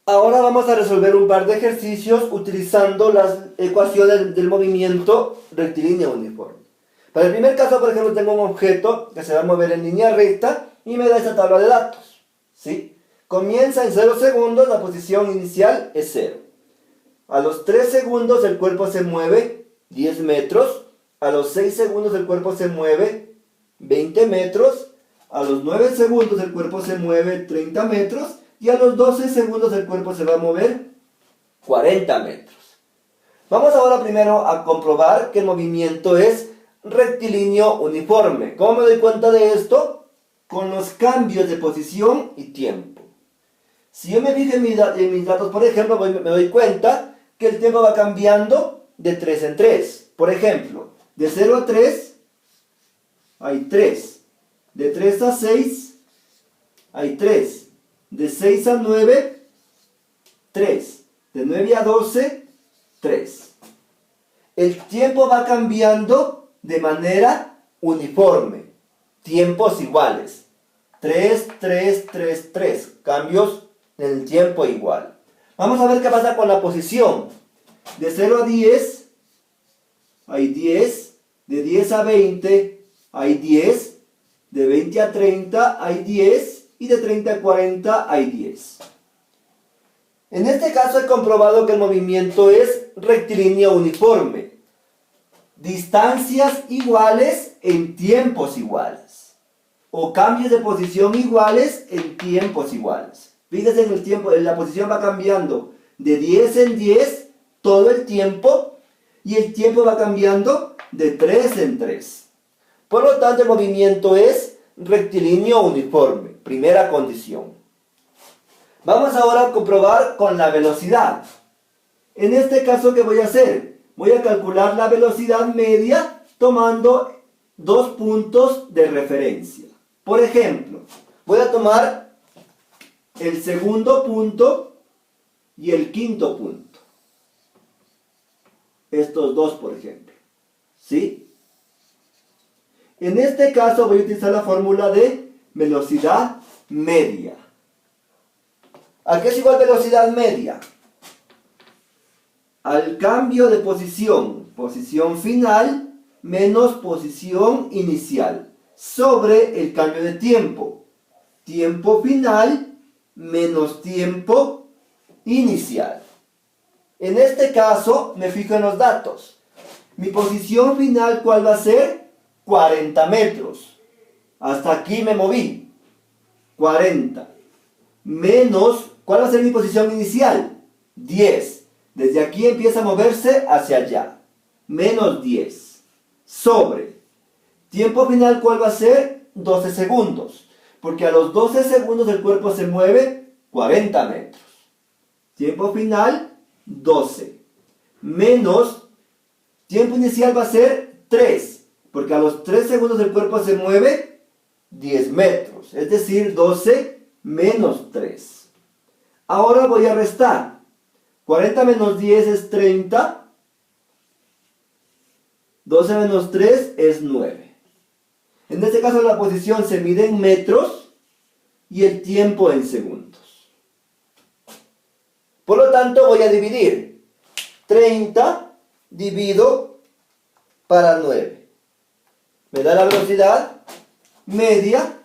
Ahora vamos a resolver un par de ejercicios utilizando las ecuaciones del movimiento rectilíneo uniforme. Para el primer caso, por ejemplo, tengo un objeto que se va a mover en línea recta y me da esta tabla de datos, ¿sí? Comienza en 0 segundos, la posición inicial es 0. A los 3 segundos el cuerpo se mueve 10 metros, a los 6 segundos el cuerpo se mueve 20 metros, a los 9 segundos el cuerpo se mueve 30 metros y a los 12 segundos el cuerpo se va a mover 40 metros. Vamos ahora primero a comprobar que el movimiento es rectilíneo uniforme. ¿Cómo me doy cuenta de esto? Con los cambios de posición y tiempo. Si yo me fijo en mis datos, por ejemplo, me doy cuenta que el tiempo va cambiando de 3 en 3. Por ejemplo, de 0 a 3 hay 3. De 3 a 6 hay 3. De 6 a 9, 3. De 9 a 12, 3. El tiempo va cambiando de manera uniforme. Tiempos iguales. 3, 3, 3, 3. Cambios en el tiempo igual. Vamos a ver qué pasa con la posición. De 0 a 10 hay 10. De 10 a 20 hay 10. De 20 a 30 hay 10. Y de 30 a 40 hay 10. En este caso he comprobado que el movimiento es rectilíneo uniforme. Distancias iguales en tiempos iguales. O cambios de posición iguales en tiempos iguales. Fíjense en el tiempo, la posición va cambiando de 10 en 10 todo el tiempo. Y el tiempo va cambiando de 3 en 3. Por lo tanto, el movimiento es rectilíneo uniforme. Primera condición. Vamos ahora a comprobar con la velocidad. En este caso, ¿qué voy a hacer? Voy a calcular la velocidad media tomando dos puntos de referencia. Por ejemplo, voy a tomar el segundo punto y el quinto punto. Estos dos, por ejemplo. ¿Sí? En este caso voy a utilizar la fórmula de velocidad media. ¿A qué es igual velocidad media? Al cambio de posición, posición final menos posición inicial, sobre el cambio de tiempo, tiempo final menos tiempo inicial. En este caso me fijo en los datos. Mi posición final, ¿cuál va a ser? 40 metros. Hasta aquí me moví. 40. Menos, ¿cuál va a ser mi posición inicial? 10. Desde aquí empieza a moverse hacia allá. Menos 10. Sobre. Tiempo final, ¿cuál va a ser? 12 segundos. Porque a los 12 segundos el cuerpo se mueve 40 metros. Tiempo final, 12. Menos, tiempo inicial va a ser 3. Porque a los 3 segundos el cuerpo se mueve 10 metros. Es decir, 12 menos 3. Ahora voy a restar. 40 menos 10 es 30. 12 menos 3 es 9. En este caso la posición se mide en metros y el tiempo en segundos. Por lo tanto voy a dividir 30 divido para 9. Me da la velocidad media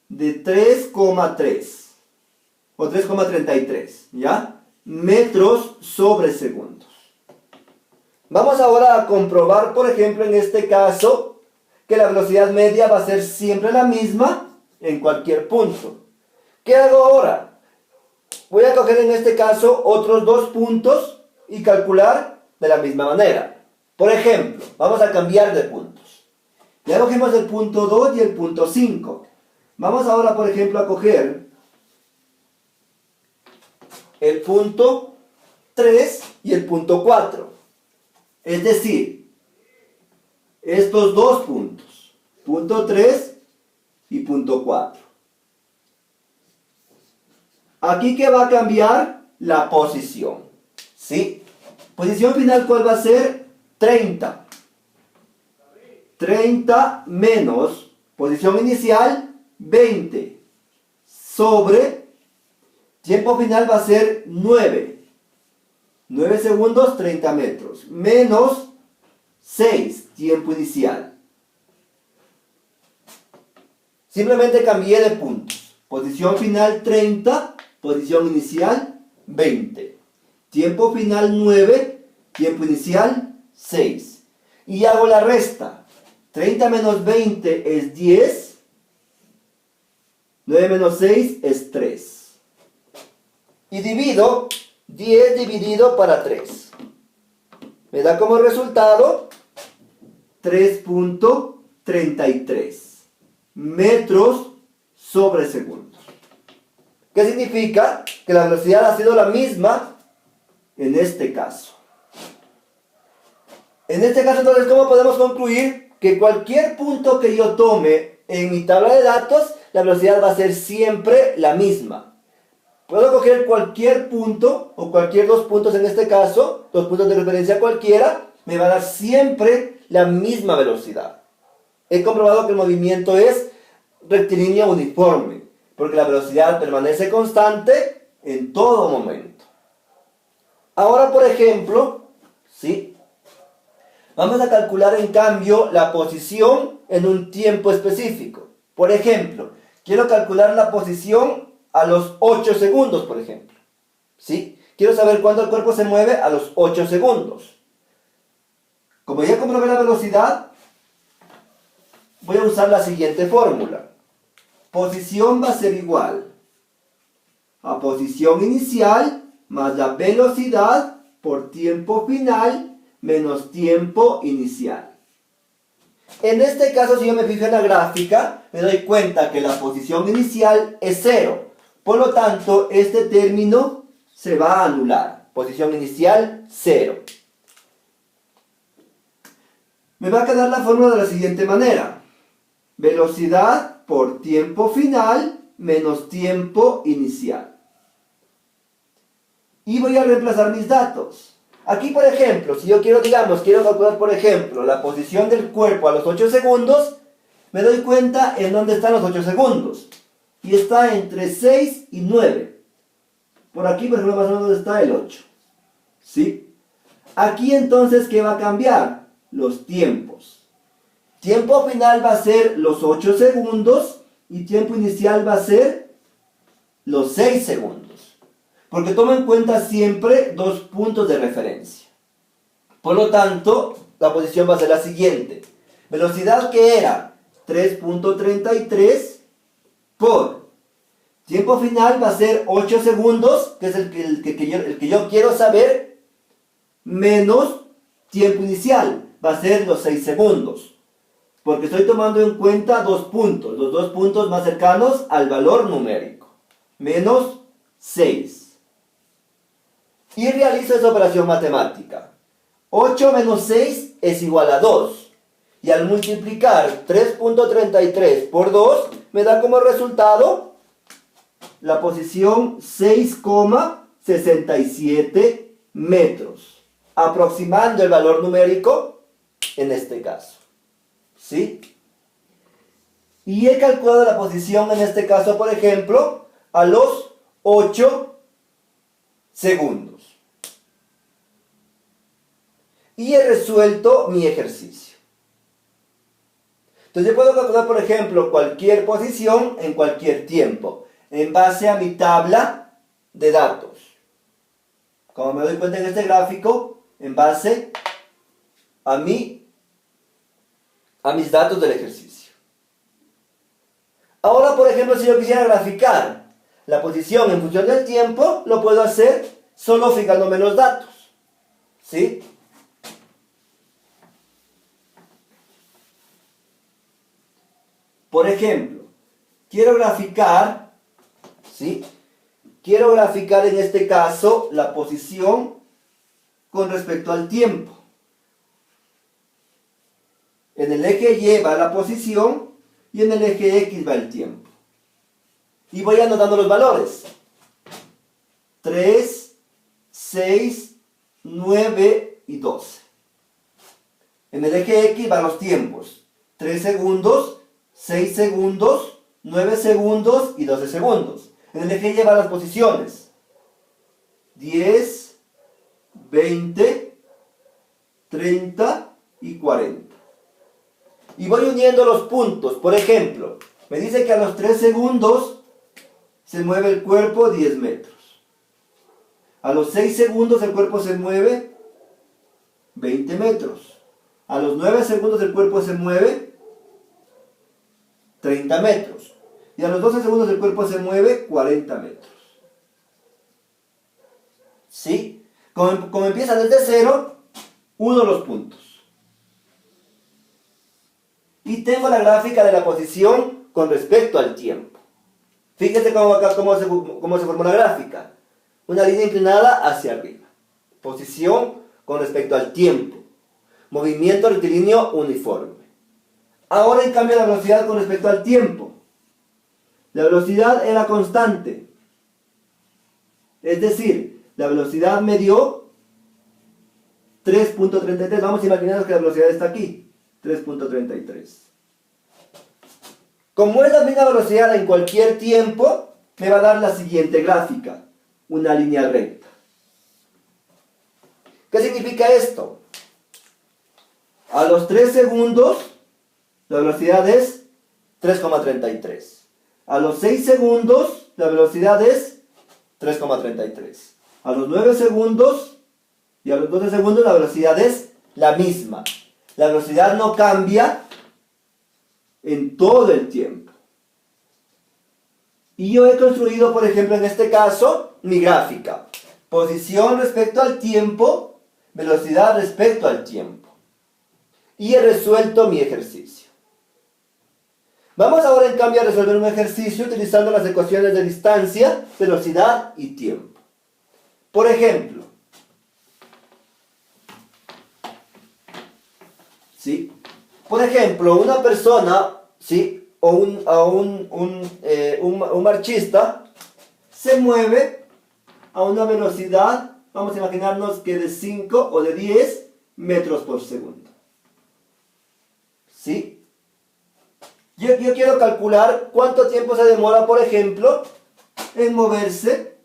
de 3,3 o 3,33, ¿ya? Metros sobre segundos. Vamos ahora a comprobar, por ejemplo, en este caso, que la velocidad media va a ser siempre la misma en cualquier punto. ¿Qué hago ahora? Voy a coger en este caso otros dos puntos y calcular de la misma manera. Por ejemplo, vamos a cambiar de puntos. Ya cogimos el punto 2 y el punto 5. Vamos ahora, por ejemplo, a coger el punto 3 y el punto 4. Es decir, estos dos puntos, punto 3 y punto 4. Aquí que va a cambiar la posición, ¿sí? Posición final, ¿cuál va a ser? 30. 30 menos posición inicial 20 sobre Tiempo final va a ser 9. 9 segundos, 30 metros. Menos 6, tiempo inicial. Simplemente cambié de puntos. Posición final 30, posición inicial 20. Tiempo final 9, tiempo inicial 6. Y hago la resta. 30 menos 20 es 10. 9 menos 6 es 3. Y divido 10 dividido para 3. Me da como resultado 3.33 metros sobre segundo. ¿Qué significa? Que la velocidad ha sido la misma en este caso. En este caso, entonces, ¿cómo podemos concluir? Que cualquier punto que yo tome en mi tabla de datos, la velocidad va a ser siempre la misma. Puedo coger cualquier punto, o cualquier dos puntos en este caso, dos puntos de referencia cualquiera, me va a dar siempre la misma velocidad. He comprobado que el movimiento es rectilíneo uniforme, porque la velocidad permanece constante en todo momento. Ahora, por ejemplo, ¿sí? Vamos a calcular en cambio la posición en un tiempo específico. Por ejemplo, quiero calcular la posición a los 8 segundos, por ejemplo. ¿Sí? Quiero saber cuándo el cuerpo se mueve a los 8 segundos. Como ya comprobé la velocidad, voy a usar la siguiente fórmula. Posición va a ser igual a posición inicial más la velocidad por tiempo final menos tiempo inicial. En este caso, si yo me fijo en la gráfica, me doy cuenta que la posición inicial es 0. Por lo tanto, este término se va a anular. Posición inicial, 0. Me va a quedar la fórmula de la siguiente manera. Velocidad por tiempo final menos tiempo inicial. Y voy a reemplazar mis datos. Aquí, por ejemplo, si yo quiero calcular, por ejemplo, la posición del cuerpo a los 8 segundos, me doy cuenta en dónde están los 8 segundos. Y está entre 6 y 9. Por aquí, por ejemplo, más o menos donde está el 8. ¿Sí? Aquí entonces, ¿qué va a cambiar? Los tiempos. Tiempo final va a ser los 8 segundos y tiempo inicial va a ser los 6 segundos. Porque tomo en cuenta siempre dos puntos de referencia. Por lo tanto, la posición va a ser la siguiente. Velocidad que era 3.33 por tiempo final va a ser 8 segundos, que es el que yo quiero saber, menos tiempo inicial, va a ser los 6 segundos. Porque estoy tomando en cuenta dos puntos, los dos puntos más cercanos al valor numérico. Menos 6. Y realizo esa operación matemática. 8 menos 6 es igual a 2. Y al multiplicar 3.33 por 2, me da como resultado la posición 6,67 metros. Aproximando el valor numérico en este caso. ¿Sí? Y he calculado la posición en este caso, por ejemplo, a los 8 segundos. Y he resuelto mi ejercicio. Entonces yo puedo calcular, por ejemplo, cualquier posición en cualquier tiempo, en base a mi tabla de datos. Como me doy cuenta en este gráfico, en base a mis datos del ejercicio. Ahora, por ejemplo, si yo quisiera graficar la posición en función del tiempo, lo puedo hacer solo fijándome los datos. ¿Sí? Por ejemplo, quiero graficar, ¿sí? Quiero graficar en este caso la posición con respecto al tiempo. En el eje Y va la posición y en el eje X va el tiempo. Y voy anotando los valores. 3, 6, 9 y 12. En el eje X van los tiempos. 3 segundos, 6 segundos, 9 segundos y 12 segundos. En el eje lleva las posiciones. 10, 20, 30 y 40. Y voy uniendo los puntos. Por ejemplo, me dice que a los 3 segundos se mueve el cuerpo 10 metros. A los 6 segundos el cuerpo se mueve 20 metros. A los 9 segundos el cuerpo se mueve 30 metros. Y a los 12 segundos el cuerpo se mueve 40 metros. ¿Sí? Como empieza desde cero, uno los puntos. Y tengo la gráfica de la posición con respecto al tiempo. Fíjense cómo se formó la gráfica. Una línea inclinada hacia arriba. Posición con respecto al tiempo. Movimiento rectilíneo uniforme. Ahora en cambio la velocidad con respecto al tiempo. La velocidad era constante. Es decir, la velocidad me dio 3.33. Vamos a imaginarnos que la velocidad está aquí. 3.33. Como es la misma velocidad en cualquier tiempo, me va a dar la siguiente gráfica. Una línea recta. ¿Qué significa esto? A los 3 segundos, la velocidad es 3,33. A los 6 segundos, la velocidad es 3,33. A los 9 segundos y a los 12 segundos, la velocidad es la misma. La velocidad no cambia en todo el tiempo. Y yo he construido, por ejemplo, en este caso, mi gráfica. Posición respecto al tiempo, velocidad respecto al tiempo. Y he resuelto mi ejercicio. Vamos ahora, en cambio, a resolver un ejercicio utilizando las ecuaciones de distancia, velocidad y tiempo. Por ejemplo, ¿sí? Por ejemplo, una persona, ¿sí? O un marchista se mueve a una velocidad, vamos a imaginarnos que de 5 o de 10 metros por segundo. ¿Sí? Yo quiero calcular cuánto tiempo se demora, por ejemplo, en moverse.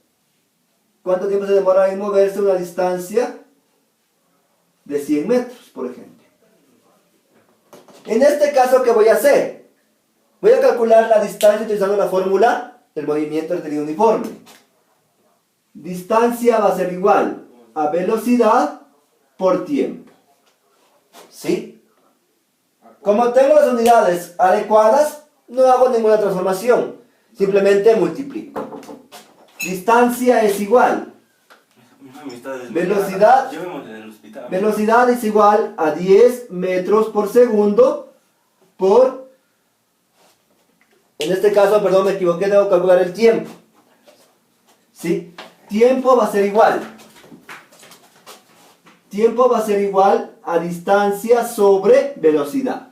¿Cuánto tiempo se demora en moverse una distancia de 100 metros, por ejemplo? En este caso, ¿qué voy a hacer? Voy a calcular la distancia utilizando la fórmula del movimiento rectilíneo uniforme. Distancia va a ser igual a velocidad por tiempo. ¿Sí? Como tengo las unidades adecuadas, no hago ninguna transformación. Simplemente multiplico. Distancia es igual. Velocidad es igual a 10 metros por segundo por... En este caso, perdón, me equivoqué, debo calcular el tiempo. ¿Sí? Tiempo va a ser igual. Tiempo va a ser igual a distancia sobre velocidad.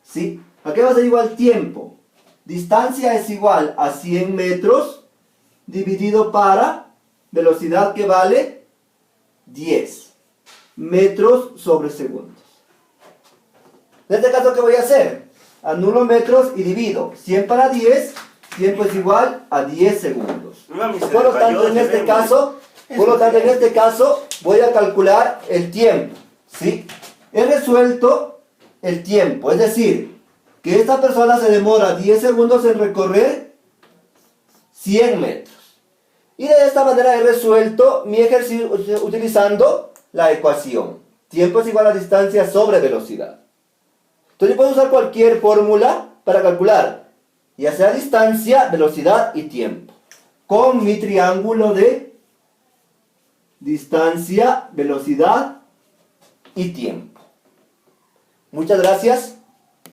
¿Sí? ¿A qué va a ser igual tiempo? Distancia es igual a 100 metros dividido para velocidad que vale 10 metros sobre segundos. En este caso, ¿qué voy a hacer? Anulo metros y divido. 100 para 10, tiempo es igual a 10 segundos. Por lo tanto, en este caso, voy a calcular el tiempo. ¿Sí? He resuelto el tiempo, es decir, que esta persona se demora 10 segundos en recorrer 100 metros. Y de esta manera he resuelto mi ejercicio utilizando la ecuación. Tiempo es igual a distancia sobre velocidad. Entonces puedo usar cualquier fórmula para calcular, ya sea distancia, velocidad y tiempo, con mi triángulo de distancia, velocidad y tiempo. Muchas gracias.